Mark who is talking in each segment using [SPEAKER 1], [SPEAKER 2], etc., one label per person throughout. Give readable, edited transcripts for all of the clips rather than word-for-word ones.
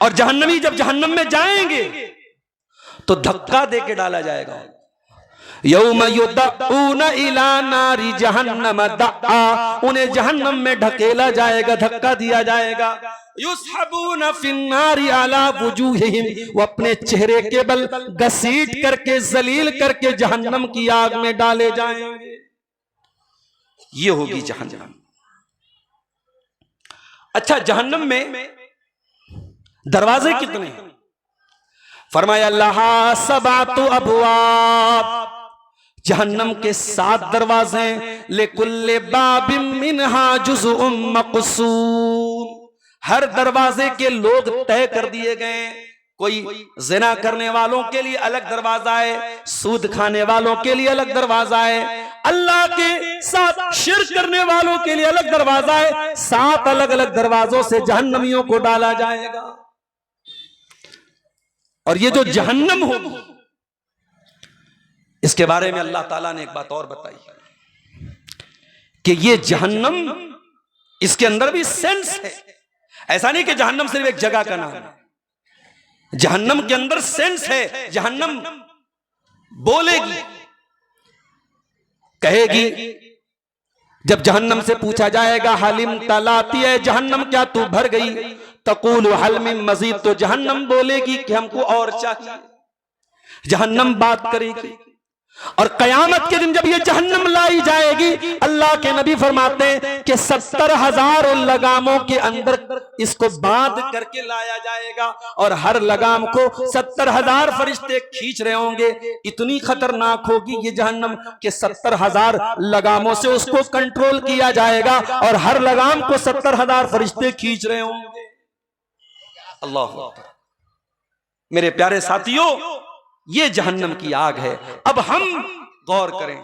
[SPEAKER 1] और जहन्नमी जब जहन्नम में जाएंगे तो धक्का दे के डाला जाएगा। यौम युदऊना इला नारी जहन्नम दआ, उन्हें जहन्नम में ढकेला जाएगा, धक्का दिया जाएगा। युसहबूना फिन्नारी अला वुजूहिहिम, वो अपने चेहरे के बल घसीट करके जलील करके जहन्नम की आग में डाले जाएंगे। ये होगी जहन्नम। अच्छा, जहन्नम में दरवाजे कितने हैं? फरमाया लहा सबातु अबवाब, जहन्नम के 7 दरवाजे, लिकुल्ले बाबिम मिनहा जुज़उम मक़सूम, हर दरवाजे के लोग तय कर दिए गए। कोई ज़िना करने वालों के लिए अलग दरवाजा है, सूद खाने वालों के लिए अलग दरवाजा है, अल्लाह के साथ शिर्क करने वालों के लिए अलग दरवाजा है। 7 अलग अलग दरवाजों से जहन्नमियों को डाला जाएगा। और ये जो जहन्नम होगी, इसके बारे में अल्लाह ताला ने एक बात और बताई कि ये जहन्नम, इसके अंदर भी सेंस है। ऐसा नहीं कि जहन्नम सिर्फ एक जगह का नाम है, जहन्नम के अंदर सेंस है। जहन्नम बोलेगी, कहेगी, जब जहन्नम से पूछा जाएगा हलिम तलाती है जहन्नम, क्या तू भर गई? तकूल हल मिन मजीद, तो जहन्नम बोलेगी कि हमको और चाहिए। जहन्नम बात करेगी। और कयामत के दिन जब ये जहन्नम लाई जाएगी, अल्लाह के नबी फरमाते हैं कि 70,000 लगामों के अंदर इसको बांध करके लाया जाएगा और हर लगाम को 70,000 फरिश्ते खींच रहे होंगे। इतनी खतरनाक होगी ये जहन्नम कि 70,000 लगामों से उसको कंट्रोल किया जाएगा और हर लगाम को 70,000 फरिश्ते खींच रहे होंगे। अल्लाह, मेरे प्यारे साथियों, ये जहन्नम की आग है। अब हम गौर करें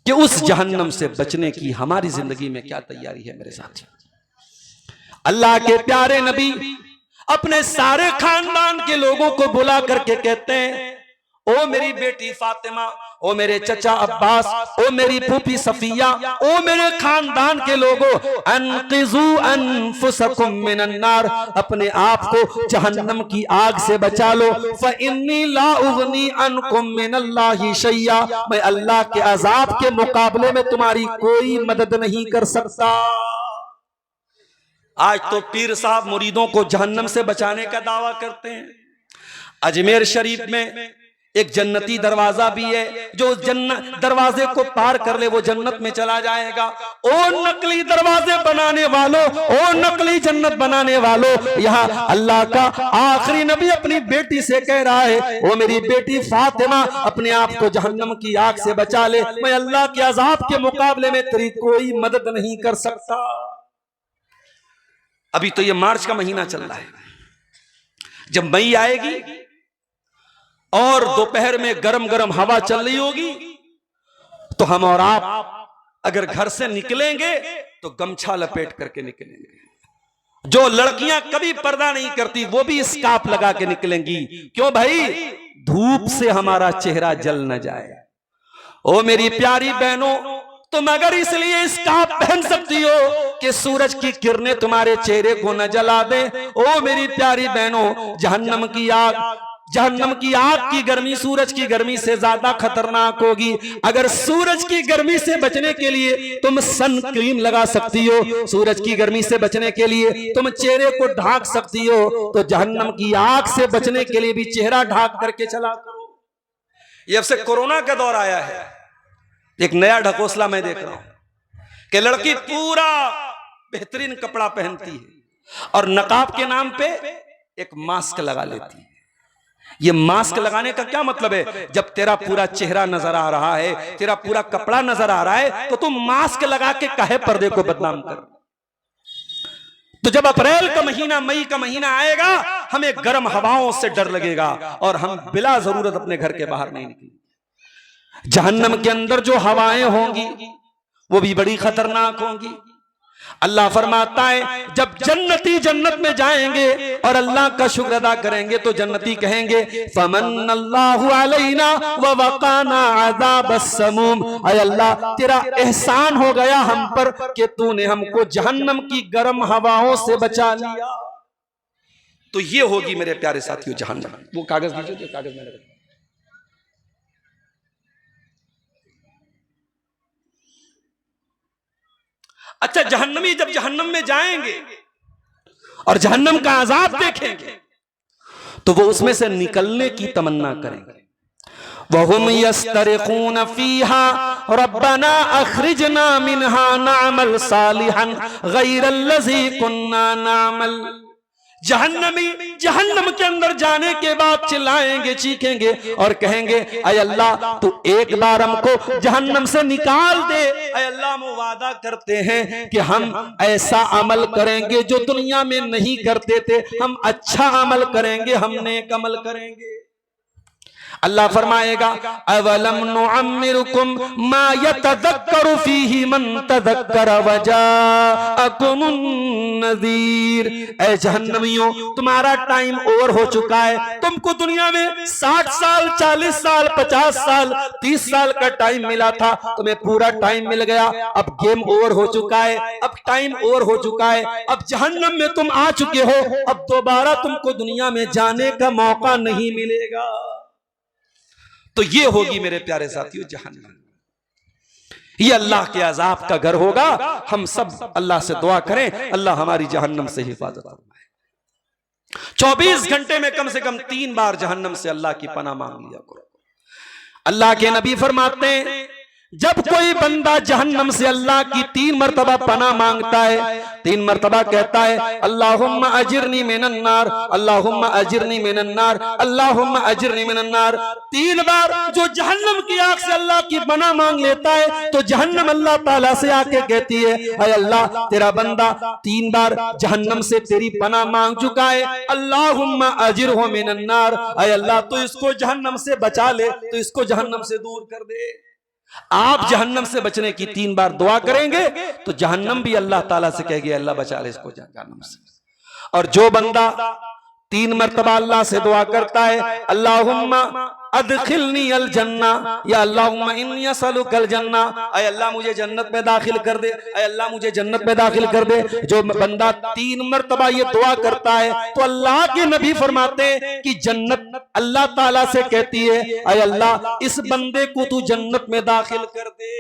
[SPEAKER 1] कि उस जहन्नम से बचने की हमारी जिंदगी में क्या तैयारी है। मेरे साथियों, अल्लाह के प्यारे नबी अपने सारे खानदान के लोगों को बुला करके कहते हैं, ओ मेरी बेटी फातिमा, ओ मेरे चचा अब्बास, ओ मेरी फूफी सफिया, ओ मेरे खानदान के लोगों, अनक़िज़ू अनफुसकुम मिनन नार, अपने आप को जहन्नम की आग से बचा लो। फ़इन्नी ला उग़नी अनकुम मिनल्लाहि शैया, मैं अल्लाह के अज़ाब के मुकाबले में तुम्हारी कोई मदद नहीं कर सकता। आज तो पीर साहब मुरीदों को जहन्नम से बचाने का दावा करते हैं। अजमेर शरीफ में एक जन्नती दरवाजा भी है, जो जन्नत दरवाजे को पार कर ले वो जन्नत में चला जाएगा। ओ नकली दरवाजे बनाने वालों, ओ नकली जन्नत बनाने वालों, यहाँ अल्लाह का आखिरी नबी अपनी बेटी से कह रहा है, ओ मेरी बेटी फातिमा, अपने आप को जहन्नम की आग से बचा ले, मैं अल्लाह के अजाब के मुकाबले में तेरी कोई मदद नहीं कर सकता। अभी तो ये मार्च का महीना चल रहा है, जब मई आएगी और दोपहर में गरम गरम हवा चल रही होगी, तो हम और आप अगर घर से निकलेंगे तो गमछा लपेट करके निकलेंगे। जो लड़कियां कभी पर्दा नहीं करती वो भी स्कार्फ लगा के निकलेंगी। क्यों भाई? धूप से हमारा चेहरा जल न जाए। ओ मेरी प्यारी बहनों, तुम अगर इसलिए स्कार्फ पहन सकती हो कि सूरज की किरणें तुम्हारे चेहरे को न जला दे। ओ मेरी प्यारी बहनों, जहन्नम की आग की गर्मी सूरज की गर्मी से ज्यादा खतरनाक होगी। अगर सूरज की गर्मी से बचने के लिए तुम सन क्रीम लगा सकती हो, सूरज की गर्मी से बचने के लिए तुम चेहरे को ढाक सकती हो, तो जहन्नम की आग से बचने के लिए भी चेहरा ढाक करके चला करो। जब से कोरोना का दौर आया है, एक नया ढकोसला मैं देख रहा हूं कि लड़की पूरा बेहतरीन कपड़ा पहनती है और नकाब के नाम पे एक मास्क लगा लेती है। ये मास्क लगाने का क्या मतलब है? जब तेरा पूरा चेहरा नजर आ रहा है, तेरा पूरा कपड़ा नजर आ रहा है, तो तुम मास्क लगा के काहे पर्दे को बदनाम कर? तो जब अप्रैल का महीना, मई का महीना आएगा, हमें गर्म हवाओं से डर लगेगा और हम बिला जरूरत अपने घर के बाहर नहीं निकलेंगे। जहन्नम के अंदर जो हवाएं होंगी वो भी बड़ी खतरनाक होंगी। अल्लाह फरमाता है, जब जन्नती जन्नत में जाएंगे और अल्लाह का शुक्र अदा करेंगे तो जन्नती कहेंगे, फमन्नल्लाहु अलैना व वक़ाना अज़ाबस समूम, ऐ अल्लाह तेरा एहसान हो गया हम पर कि तूने हमको जहन्नम की गर्म हवाओं से बचा लिया। तो ये होगी मेरे प्यारे साथियों जहन्नम। वो कागज दीजिए, जो कागज मैंने रखा। अच्छा, जहन्नमी जब जहन्नम में जाएंगे और जहन्नम का अजाब देखेंगे तो वो उसमें से निकलने की तमन्ना करेंगे। वहुम यस्तरिखून फीहा रब्बना अखरिजना मिन्हा नअमल सालिहन गैरल्लज़ी कुन्ना नअमल। जहन्नमी जहन्नम के अंदर जाने के बाद चिल्लाएंगे, चीखेंगे और कहेंगे, अय अल्लाह तू एक बार हमको जहन्नम से निकाल दे। अय अल्लाह, हम वादा करते हैं कि हम ऐसा अमल करेंगे जो दुनिया में नहीं करते थे, हम अच्छा अमल करेंगे, हम नेक अमल करेंगे। अल्लाह फरमाएगा, अवलम नुअम्मिरुकुम मा यतज़क्करु फीही मन तज़क्कर वजाअकुमुन नज़ीर। ऐ जहन्नमियों, तुम्हारा टाइम ओवर हो चुका है। तुमको दुनिया में 60 साल, 40 साल, 50 साल, 30 साल का टाइम मिला था, तुम्हें पूरा टाइम मिल गया। अब गेम ओवर हो चुका है, अब टाइम ओवर हो चुका है, अब जहन्नम में तुम आ चुके हो, अब दोबारा तुमको दुनिया में जाने का मौका नहीं मिलेगा। तो ये होगी मेरे प्यारे साथियों जहन्नम। ये अल्लाह के अजाब का घर होगा। हम सब अल्लाह से दुआ करें, अल्लाह हमारी जहन्नम से हिफाजत फरमाए। 24 घंटे में कम से कम 3 बार जहन्नम से अल्लाह की पनाह मांग लिया करो। अल्लाह के नबी फरमाते हैं, जब कोई बंदा जहन्नम से अल्लाह की 3 मरतबा पनाह मांगता है, 3 मरतबा कहता है अल्लाहुम्मा अजिरनी मिनन नार, अल्लाहुम्मा अजिरनी मिनन नार, अल्लाहुम्मा अजिरनी मिनन नार, 3 बार जो जहन्नम की आग से अल्लाह की पनाह मांग लेता है तो जहन्नम अल्लाह ताला से आके कहती है, अय अल्लाह, तेरा बंदा 3 बार जहन्नम से तेरी पनाह मांग चुका है, अल्लाहुम्मा अजिरहु मिनन नार, अय अल्लाह तो इसको जहन्नम से बचा ले, तो इसको जहन्नम से दूर कर दे। आप जहन्नम से बचने की 3 बार दुआ करेंगे तो जहन्नम भी अल्लाह ताला से कहेगी, अल्लाह बचा ले इसको जहन्नम से। और जो बंदा 3 मरतबा अल्लाह से दुआ करता है, अल्लाहुम्मा अदखिलनी अल जन्ना, या अल्लाहुम्मा इन्नी असअलुकल जन्ना, अय अल्लाह मुझे जन्नत में दाखिल कर दे, अय अल्लाह मुझे जन्नत में दाखिल कर दे। जो बंदा 3 मरतबा ये दुआ करता है तो अल्लाह के नबी फरमाते हैं कि जन्नत अल्लाह ताला से कहती है, अय अल्लाह इस बंदे को तू जन्नत में दाखिल कर दे।